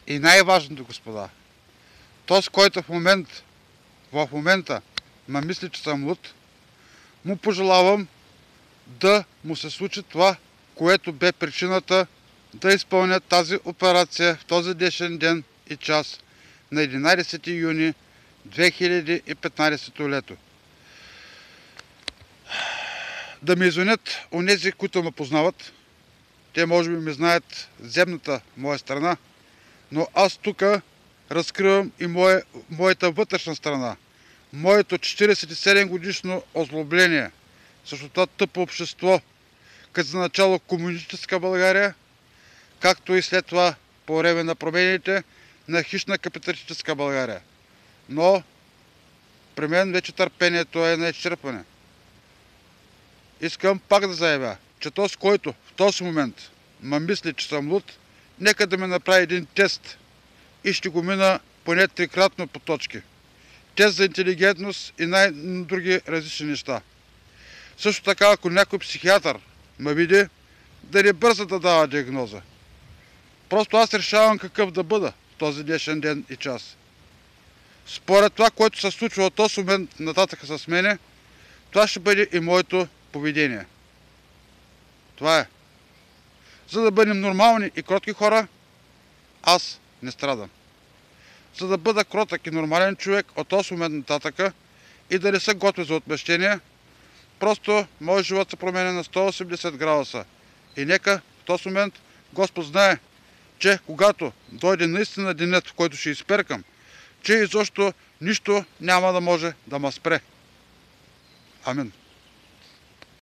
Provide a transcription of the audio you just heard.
И най-важното, господа, този, който в момента ме мисли, че съм луд, му пожелавам да му се случи това, което бе причината да изпълня тази операция в този днешен ден и час на 11 юни 2015 лето. Да ми извинят онези, които ме познават. Те може би ме знаят земната моя страна, но аз тук разкривам и моята вътрешна страна. Моето 47 годишно озлобление срещу това тъпо общество, като за начало комунистическа България, както и след това по време на промените на хищна капиталистическа България. Но при мен вече търпението е на изчерпване. Искам пак да заявя, че този, който в този момент ме мисли, че съм луд, нека да ми направи един тест и ще го мина поне трикратно по точки. Тест за интелигентност и други различни неща. Също така, ако някой психиатър ме види, да не бърза да дава диагноза. Просто аз решавам какъв да бъда в този днешен ден и час. Според това, което се случва от този момент нататък с мене, това ще бъде и моето поведение. Това е. За да бъдем нормални и кротки хора, аз не страдам. За да бъда кротък и нормален човек от този момент нататъка и да не се готви за отмъщение, просто моят живот се променя на 180 градуса. И нека в този момент Господ знае, че когато дойде наистина денят, в който ще изперкам, че изобщо нищо няма да може да ме спре. Амин.